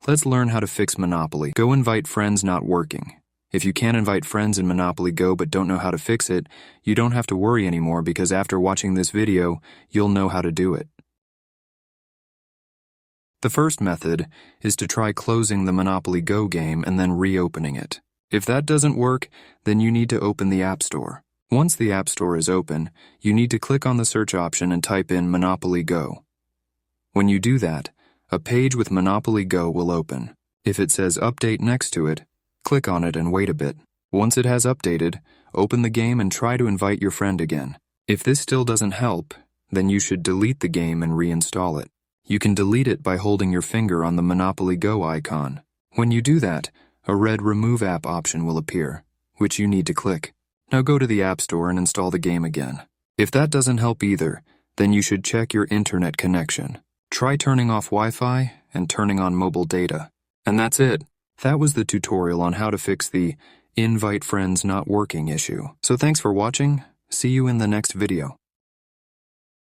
Let's learn how to fix Monopoly Go invite friends not working. If you can't invite friends in Monopoly Go but don't know how to fix it, you don't have to worry anymore because after watching this video, you'll know how to do it. The first method is to try closing the Monopoly Go game and then reopening it. If that doesn't work, then you need to open the App Store. Once the App Store is open, you need to click on the search option and type in Monopoly Go. When you do that, a page with Monopoly Go will open. If it says Update next to it, click on it and wait a bit. Once it has updated, open the game and try to invite your friend again. If this still doesn't help, then you should delete the game and reinstall it. You can delete it by holding your finger on the Monopoly Go icon. When you do that, a red Remove App option will appear, which you need to click. Now go to the App Store and install the game again. If that doesn't help either, then you should check your internet connection. Try turning off Wi-Fi and turning on mobile data. And that's it. That was the tutorial on how to fix the invite friends not working issue. So thanks for watching. See you in the next video.